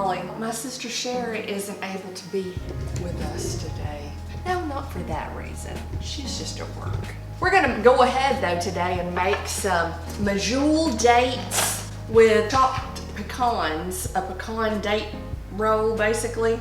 Molly. My sister Sherry isn't able to be with us today. No, not for that reason. She's just at work. We're gonna go ahead though today and make some medjool dates with chopped pecans, a pecan date roll basically.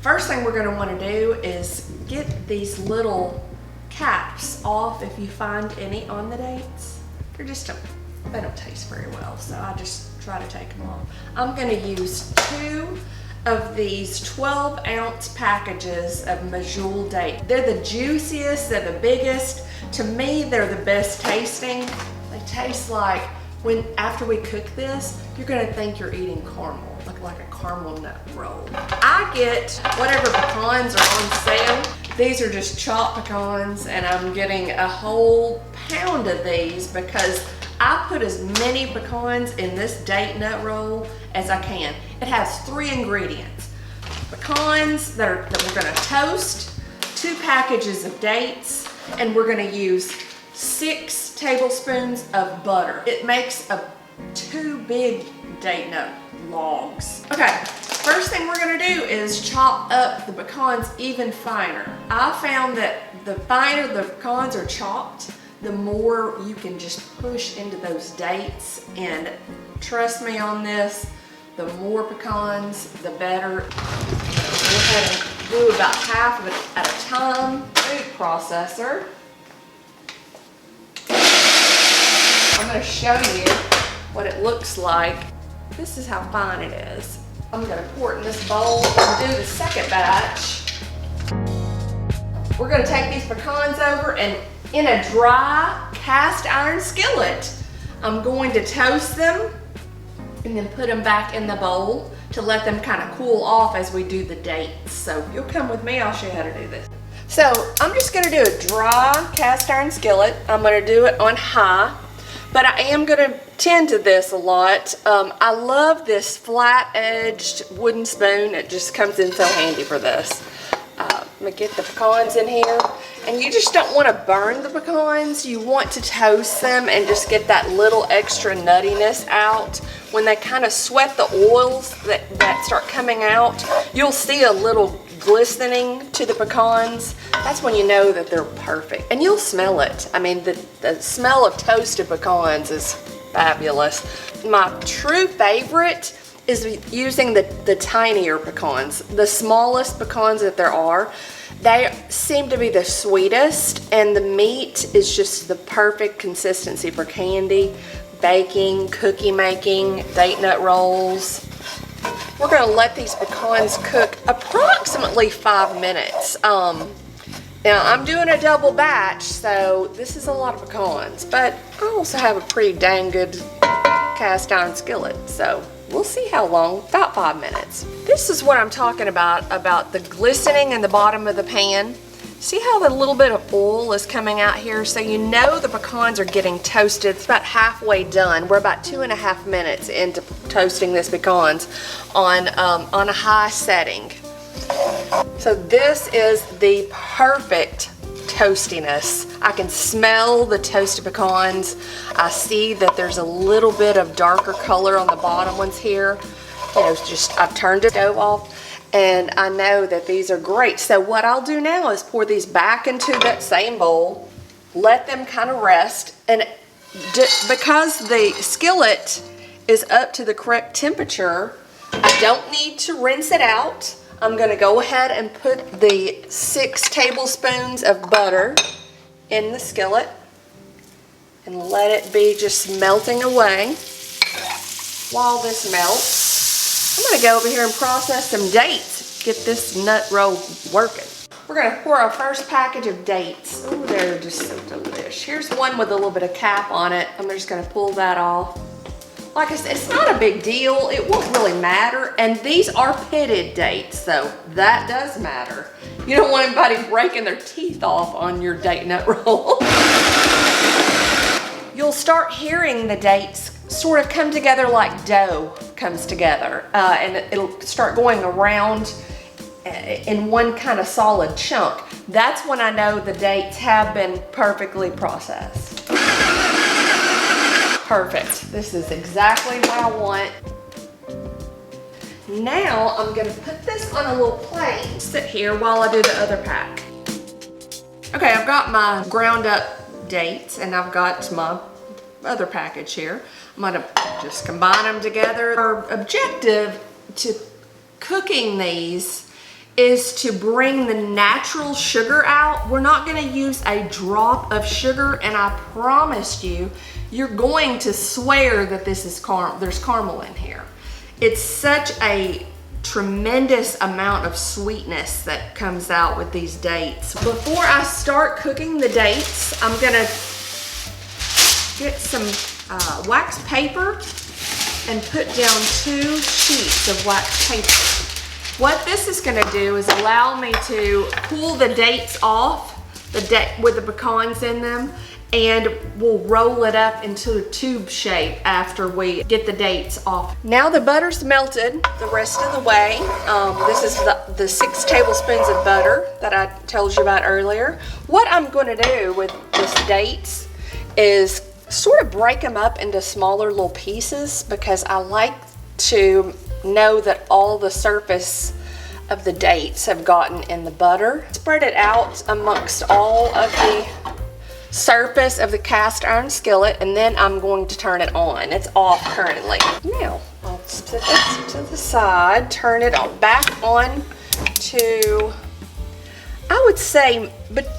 First thing we're gonna wanna do is get these little caps off if you find any on the dates. They don't taste very well, so I just try to take them off. I'm gonna use 2 of these 12-ounce packages of medjool date. They're the juiciest, they're the biggest. To me, they're the best tasting. They taste like, after we cook this, you're gonna think you're eating caramel, like a caramel nut roll. I get whatever pecans are on sale. These are just chopped pecans, and I'm getting a whole pound of these because I put as many pecans in this date nut roll as I can. It has 3 ingredients. Pecans that we're gonna toast, 2 packages of dates, and we're gonna use 6 tablespoons of butter. It makes 2 big date nut logs. Okay, first thing we're gonna do is chop up the pecans even finer. I found that the finer the pecans are chopped, the more you can just push into those dates, and trust me on this, the more pecans, the better. Go ahead and do about half of it at a time. Food processor. I'm gonna show you what it looks like. This is how fine it is. I'm gonna pour it in this bowl and do the second batch. We're gonna take these pecans over, and in a dry cast iron skillet, I'm going to toast them and then put them back in the bowl to let them kind of cool off as we do the dates. So if you'll come with me, I'll show you how to do this. So I'm just gonna do a dry cast iron skillet. I'm gonna do it on high, but I am gonna tend to this a lot. I love this flat-edged wooden spoon. It just comes in so handy for this. I'm gonna get the pecans in here, and you just don't want to burn the pecans. You want to toast them and just get that little extra nuttiness out. When they kind of sweat the oils that start coming out, you'll see a little glistening to the pecans. That's when you know that they're perfect, and you'll smell it. I mean, the smell of toasted pecans is fabulous. My true favorite is using the tinier pecans, the smallest pecans that there are. They seem to be the sweetest, and the meat is just the perfect consistency for candy, baking, cookie making, date nut rolls. We're gonna let these pecans cook approximately 5 minutes. Now I'm doing a double batch, so this is a lot of pecans, but I also have a pretty dang good cast iron skillet, so we'll see how long, about 5 minutes. This is what I'm talking about the glistening in the bottom of the pan. See how the little bit of oil is coming out here? So you know the pecans are getting toasted. It's about halfway done. We're about 2.5 minutes into toasting this pecans on a high setting. So this is the perfect toastiness. I can smell the toasted pecans. I see that there's a little bit of darker color on the bottom ones here. You know, I've turned the stove off, and I know that these are great. So what I'll do now is pour these back into that same bowl, let them kind of rest, and because the skillet is up to the correct temperature, I don't need to rinse it out. I'm gonna go ahead and put the 6 tablespoons of butter in the skillet and let it be just melting away. While this melts, I'm gonna go over here and process some dates, get this nut roll working. We're gonna pour our first package of dates. Oh, they're just so delicious. Here's one with a little bit of cap on it. I'm just gonna pull that off. Like I said, it's not a big deal. It won't really matter. And these are pitted dates, so that does matter. You don't want anybody breaking their teeth off on your date nut roll. You'll start hearing the dates sort of come together like dough comes together. And it'll start going around in one kind of solid chunk. That's when I know the dates have been perfectly processed. Perfect. This is exactly what I want. Now I'm gonna put this on a little plate, sit here while I do the other pack. Okay, I've got my ground up dates and I've got my other package here. I'm gonna just combine them together. Our objective to cooking these is to bring the natural sugar out. We're not gonna use a drop of sugar, and I promise you, you're going to swear that this is there's caramel in here. It's such a tremendous amount of sweetness that comes out with these dates. Before I start cooking the dates, I'm gonna get some wax paper and put down 2 sheets of wax paper. What this is gonna do is allow me to pull the dates off with the pecans in them, and we'll roll it up into a tube shape after we get the dates off. Now the butter's melted the rest of the way. This is the 6 tablespoons of butter that I told you about earlier. What I'm gonna do with this dates is sort of break them up into smaller little pieces, because I like to know that all the surface of the dates have gotten in the butter. Spread it out amongst all of the surface of the cast iron skillet, and then I'm going to turn it on. It's off currently. Now I'll put this to the side, turn it back on to, I would say,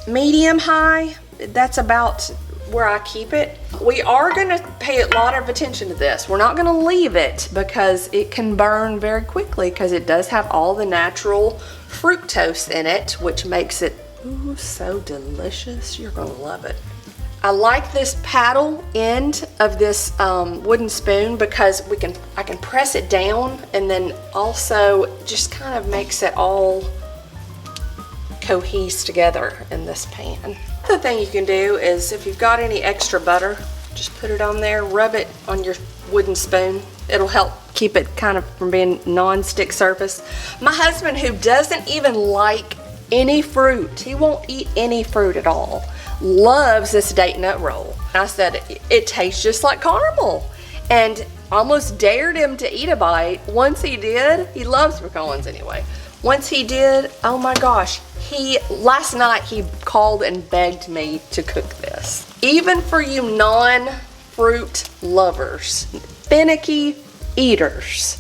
medium high. That's about where I keep it. We are gonna pay a lot of attention to this. We're not gonna leave it because it can burn very quickly, because it does have all the natural fructose in it, which makes it ooh, so delicious. You're gonna love it. I like this paddle end of this wooden spoon because I can press it down, and then also just kind of makes it all cohese together in this pan. The thing you can do is, if you've got any extra butter, just put it on there, rub it on your wooden spoon. It'll help keep it kind of from being non-stick surface. My husband, who doesn't even like any fruit, he won't eat any fruit at all, loves this date nut roll. I said, it tastes just like caramel, and almost dared him to eat a bite. Once he did, he loves pecans anyway. Once he did, oh my gosh, last night he called and begged me to cook this. Even for you non-fruit lovers, finicky eaters,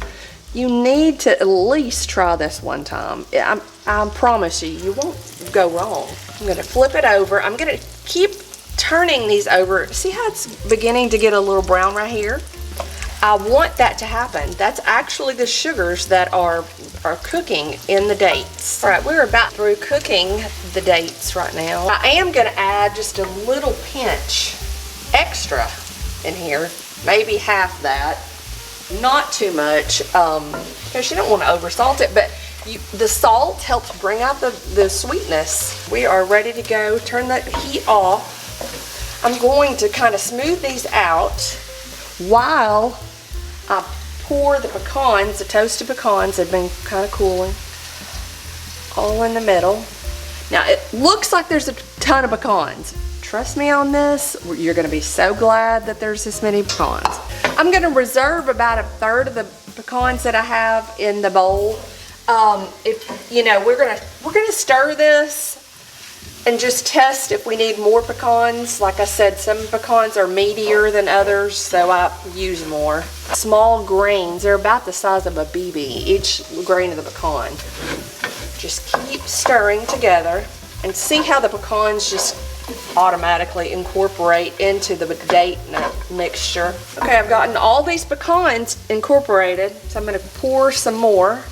you need to at least try this one time. I promise you, you won't go wrong. I'm gonna flip it over. I'm gonna keep turning these over. See how it's beginning to get a little brown right here? I want that to happen. That's actually the sugars that are cooking in the dates. All right, we're about through cooking the dates right now. I am gonna add just a little pinch extra in here, maybe half that, not too much, because you don't want to oversalt it, but the salt helps bring out the sweetness. We are ready to go. Turn the heat off. I'm going to kind of smooth these out while I pour the pecans. The toasted pecans have been kind of cooling, all in the middle. Now it looks like there's a ton of pecans. Trust me on this, you're gonna be so glad that there's this many pecans. I'm gonna reserve about 1/3 of the pecans that I have in the bowl. If you know, we're gonna stir this and just test if we need more pecans. Like I said, some pecans are meatier than others, so I use more. Small grains, they're about the size of a BB, each grain of the pecan. Just keep stirring together and see how the pecans just automatically incorporate into the date nut mixture. Okay, I've gotten all these pecans incorporated, so I'm gonna pour some more,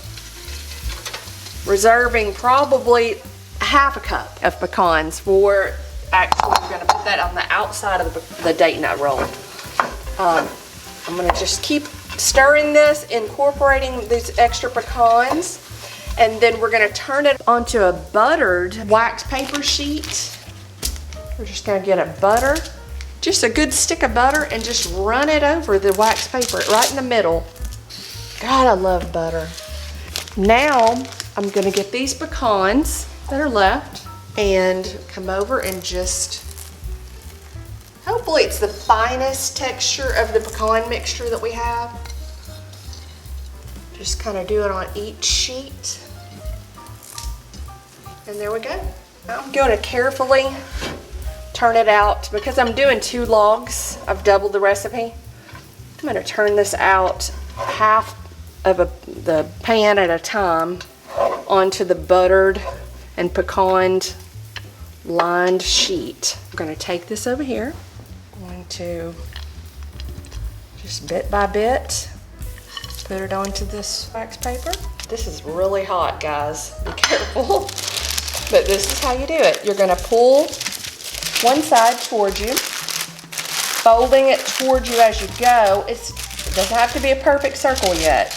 reserving probably 1/2 cup of pecans for, actually we're gonna put that on the outside of the date nut roll. I'm gonna just keep stirring this, incorporating these extra pecans, and then we're gonna turn it onto a buttered wax paper sheet. We're just gonna get just a good stick of butter, and just run it over the wax paper right in the middle. God, I love butter. Now, I'm gonna get these pecans that are left and come over and just, hopefully it's the finest texture of the pecan mixture that we have. Just kind of do it on each sheet. And there we go. I'm going to carefully turn it out because I'm doing 2 logs. I've doubled the recipe. I'm going to turn this out half of the pan at a time onto the buttered and pecan lined sheet. I'm going to take this over here. I'm going to just bit by bit put it onto this wax paper. This is really hot, guys. Be careful. But this is how you do it. You're going to pull one side towards you, folding it towards you as you go. It doesn't have to be a perfect circle yet.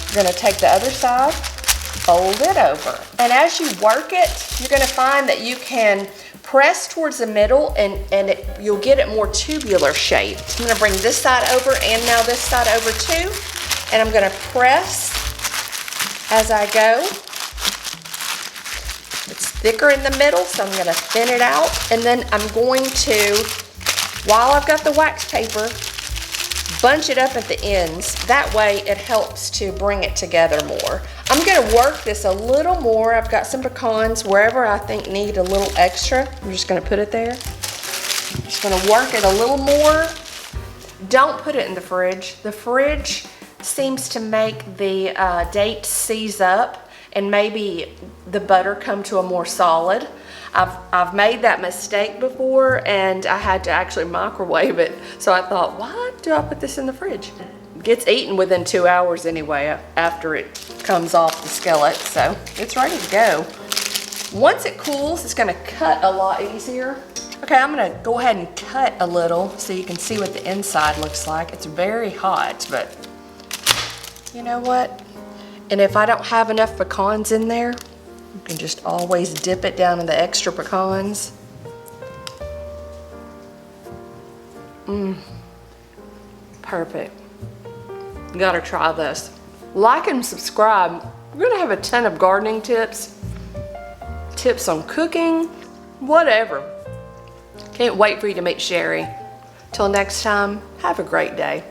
You're going to take the other side, fold it over. And as you work it, you're going to find that you can press towards the middle and you'll get it more tubular shaped. I'm going to bring this side over and now this side over too. And I'm going to press as I go. It's thicker in the middle, so I'm going to thin it out. And then I'm going to, while I've got the wax paper, bunch it up at the ends. That way it helps to bring it together more. I'm going to work this a little more. I've got some pecans wherever I think need a little extra. I'm just going to put it there. I'm just going to work it a little more. Don't put it in the fridge. The fridge seems to make the dates seize up and maybe the butter come to a more solid. I've made that mistake before and I had to actually microwave it. So I thought, why do I put this in the fridge? It gets eaten within 2 hours anyway after it comes off the skillet. So it's ready to go. Once it cools, it's gonna cut a lot easier. Okay, I'm gonna go ahead and cut a little so you can see what the inside looks like. It's very hot, but you know what? And if I don't have enough pecans in there, you can just always dip it down in the extra pecans. Perfect. You gotta try this. Like and subscribe. We're gonna have a ton of gardening tips, tips on cooking, whatever. Can't wait for you to meet Sherry. Till next time, have a great day.